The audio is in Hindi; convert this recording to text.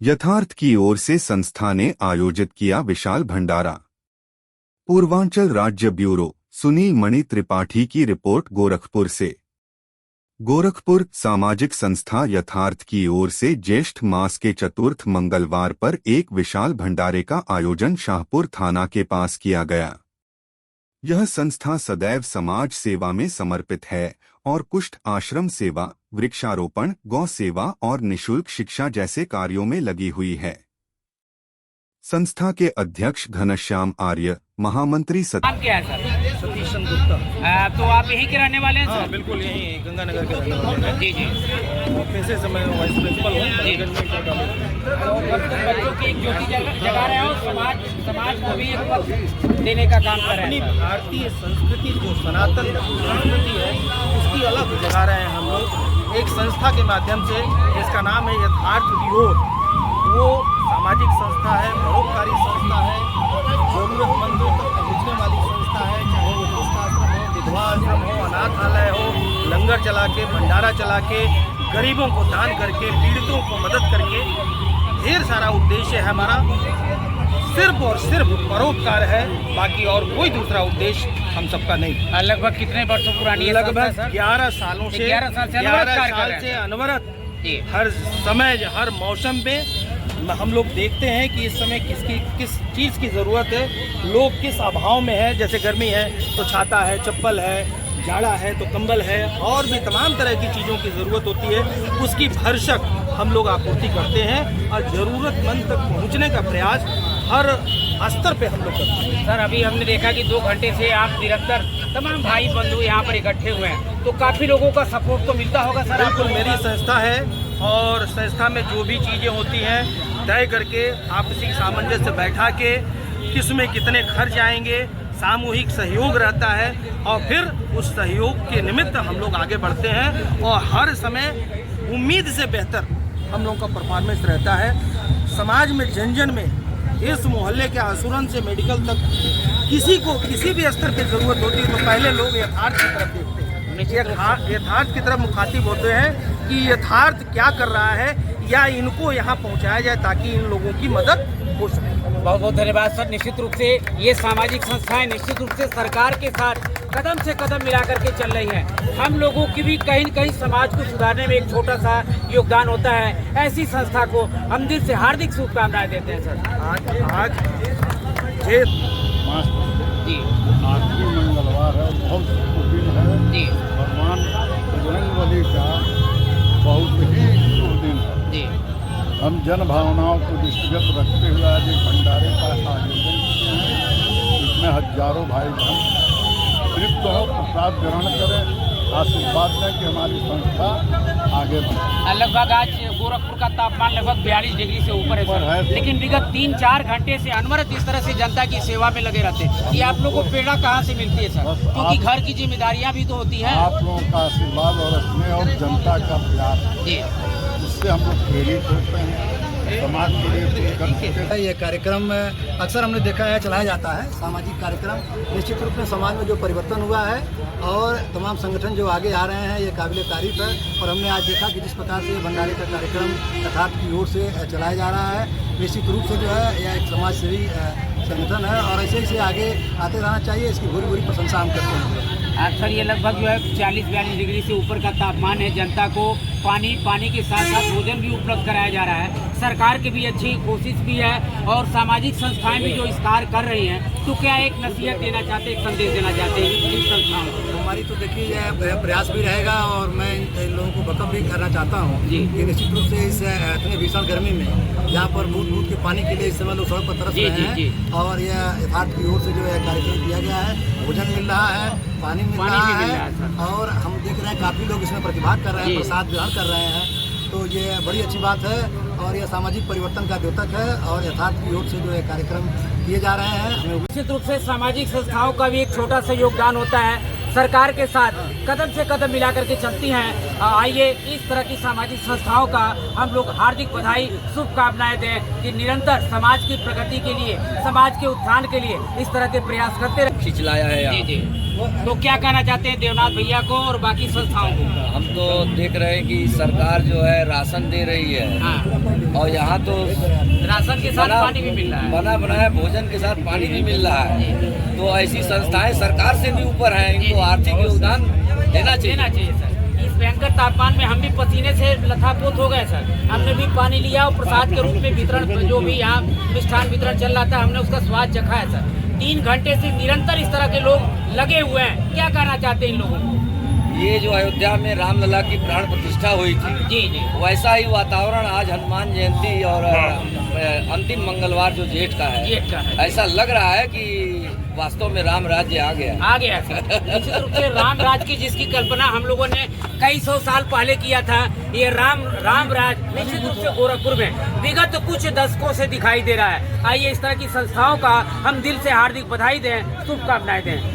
यथार्थ की ओर से संस्था ने आयोजित किया विशाल भंडारा। पूर्वांचल राज्य ब्यूरो सुनील मणि त्रिपाठी की रिपोर्ट गोरखपुर से। गोरखपुर सामाजिक संस्था यथार्थ की ओर से ज्येष्ठ मास के चतुर्थ मंगलवार पर एक विशाल भंडारे का आयोजन शाहपुर थाना के पास किया गया। यह संस्था सदैव समाज सेवा में समर्पित है और कुष्ठ आश्रम सेवा, वृक्षारोपण, गौ सेवा और निशुल्क शिक्षा जैसे कार्यों में लगी हुई है। संस्था के अध्यक्ष घनश्याम आर्य, महामंत्री नाम क्या है सर? सतीश गुप्ता। तो आप यहीं के रहने वाले हैं हाँ सर? बिल्कुल, यहीं गंगानगर के रहने वाले हैं। जी जी। पैसे से मैं वाइस प्रिंसिपल हूँ। बच्चों की एक ज्योति जगा रहे हैं और समाज को भी एक पथ देने का काम कर रहे अपनी हैं। भारतीय संस्कृति जो सनातन संस्कृति है उसकी अलग जगा रहे हैं हम लोग एक संस्था के माध्यम से, जिसका नाम है यथार्थ की ओर। वो सामाजिक संस्था है, परोपकारी संस्था है, जरूरतमंदों तक पहुँचने वाली संस्था है। चाहे वो पुष्टाश्रम हो, विधवा आश्रम हो, अनाथालय हो, लंगर चला के, भंडारा चला के, गरीबों को दान करके, पीड़ितों को मदद करके, ढेर सारा उद्देश्य है हमारा। सिर्फ और सिर्फ परोपकार है, बाकी और कोई दूसरा उद्देश्य हम सबका नहीं। लगभग कितने वर्षों पुरानी? लगभग 11 सालों से 11 साल से अनवरत हर समय हर मौसम में हम लोग देखते हैं कि इस समय किस चीज़ की ज़रूरत है, लोग किस अभाव में है। जैसे गर्मी है तो छाता है, चप्पल है, जाड़ा है तो कंबल है, और भी तमाम तरह की चीज़ों की ज़रूरत होती है। उसकी भरसक हम लोग आपूर्ति करते हैं और ज़रूरतमंद तक पहुंचने का प्रयास हर स्तर पे हम लोग करते हैं। सर, अभी हमने देखा कि 2 घंटे से आप निरंतर तमाम भाई बंधु यहाँ पर इकट्ठे हुए हैं, तो काफ़ी लोगों का सपोर्ट तो मिलता होगा सर? बिल्कुल, मेरी संस्था है और संस्था में जो भी चीज़ें होती हैं तय करके आपसी सामंजस्य बैठा के किसमें कितने खर्च आएंगे, सामूहिक सहयोग रहता है और फिर उस सहयोग के निमित्त हम लोग आगे बढ़ते हैं और हर समय उम्मीद से बेहतर हम लोगों का परफॉर्मेंस रहता है। समाज में जन जन में, इस मोहल्ले के आसुरन से मेडिकल तक किसी को किसी भी स्तर पे ज़रूरत होती है तो पहले लोग यथार्थ की तरफ देखते हैं, यथार्थ की तरफ मुखातिब होते हैं कि यथार्थ क्या कर रहा है या इनको यहाँ पहुँचाया जाए ताकि इन लोगों की मदद हो सके। बहुत बहुत धन्यवाद सर। निश्चित रूप से ये सामाजिक संस्थाएं निश्चित रूप से सरकार के साथ कदम से कदम मिला करके चल रही हैं। हम लोगों की भी कहीं न कहीं समाज को सुधारने में एक छोटा सा योगदान होता है। ऐसी संस्था को हम दिल से हार्दिक शुभकामनाएं देते हैं सर। आज ये जी आखिरी मंगलवार है, बहुत शुभ दिन है जी भगवान बजरंगबली का, बहुत ही शुभ दिन है जी। हम जन भावनाओं को दृष्टिगत रखते हुए आज एक भंडारे का आयोजन किए हैं। इसमें हजारों भाई बहन तृप्त हो, प्रसाद ग्रहण करें, आशीर्वाद दें कि हमारी संस्था आगे बढ़े। लगभग आज गोरखपुर का तापमान लगभग 42 डिग्री से ऊपर है सर, लेकिन विगत 3-4 घंटे से अनवरत इस तरह से जनता की सेवा में लगे रहते हैं। कि आप लोगों को प्रेरणा कहाँ से मिलती है सर? क्योंकि घर की जिम्मेदारियाँ भी तो होती हैं। आप लोगों का आशीर्वाद और स्नेह और जनता का प्यार जी, उससे हम लोग प्रेरित होते हैं, समाज के लिए करते। ये कार्यक्रम अक्सर हमने देखा है चलाया जाता है, सामाजिक कार्यक्रम। निश्चित रूप में समाज में जो परिवर्तन हुआ है और तमाम संगठन जो आगे आ रहे हैं, ये काबिल तारीफ है। और हमने आज देखा कि जिस प्रकार से भंडारे का कार्यक्रम यथार्थ की ओर से चलाया जा रहा है, निश्चित रूप से जो है यह एक समाज सेवी संगठन है और ऐसे ही आगे आते रहना चाहिए। इसकी भूरी भूरी प्रशंसा हम करते हैं। सर, ये लगभग जो है 40-42 डिग्री से ऊपर का तापमान है। जनता को पानी के साथ साथ भोजन भी उपलब्ध कराया जा रहा है। सरकार की भी अच्छी कोशिश भी है और सामाजिक संस्थाएं भी जो इस कार्य कर रही हैं। तो क्या एक नसीहत देना चाहते हैं, एक संदेश देना चाहते हैं इन संस्थाओं को? हमारी तो देखिए यह प्रयास भी रहेगा और मैं इन लोगों को बकअप भी करना चाहता हूँ कि निश्चित रूप से इस इतने भीषण गर्मी में यहाँ पर बूंद के पानी के लिए इस समय लोग सड़क पर तरस रहे हैं और यह यथार्थ की ओर से जो है कार्यक्रम किया गया है। भोजन मिल रहा है, पानी मिल रहा है और हम देख रहे हैं काफ़ी लोग इसमें प्रतिभाग कर रहे हैं, प्रसाद ग्रहण कर रहे हैं। तो ये बड़ी अच्छी बात है और यह सामाजिक परिवर्तन का द्योतक है और यथार्थ की ओर से जो है कार्यक्रम किए जा रहे हैं। निश्चित रूप से सामाजिक संस्थाओं का भी एक छोटा सा योगदान होता है। सरकार के साथ कदम से कदम मिला करके चलती हैं। आइए इस तरह की सामाजिक संस्थाओं का हम लोग हार्दिक बधाई शुभकामनाएं दें कि निरंतर समाज की प्रगति के लिए, समाज के उत्थान के लिए इस तरह के प्रयास करते रहे। खिंचलाया है जी जी, तो क्या कहना चाहते हैं देवनाथ भैया को और बाकी संस्थाओं को? हम तो देख रहे हैं कि सरकार जो है राशन दे रही है। हाँ। और यहाँ तो राशन के साथ पानी भी मिल रहा है, बना बनाया भोजन के साथ पानी भी मिल रहा है। तो ऐसी संस्थाएं सरकार से भी ऊपर हैं, इनको आर्थिक योगदान देना चाहिए सर। इस भयंकर तापमान में हम भी पसीने से लथापोत हो गए सर। हमने भी पानी लिया और प्रसाद के रूप में वितरण, जो भी यहाँ मिष्ठान वितरण चल रहा था, हमने उसका स्वाद चखा है सर। 3 घंटे से निरंतर इस तरह के लोग लगे हुए हैं। क्या कहना चाहते हैं इन लोगों को? ये जो अयोध्या में रामलला की प्राण प्रतिष्ठा हुई थी, जी जी, वैसा ही वातावरण आज हनुमान जयंती और अंतिम मंगलवार जो जेठ का है, ऐसा लग रहा है कि वास्तव में राम राज्य आ गया सर। निश्चित रूप से राम राज की जिसकी कल्पना हम लोगों ने कई 100 साल पहले किया था, ये राम राज निश्चित रूप से गोरखपुर में विगत कुछ दशकों से दिखाई दे रहा है। आइए इस तरह की संस्थाओं का हम दिल से हार्दिक बधाई दें, शुभकामनाएं दें।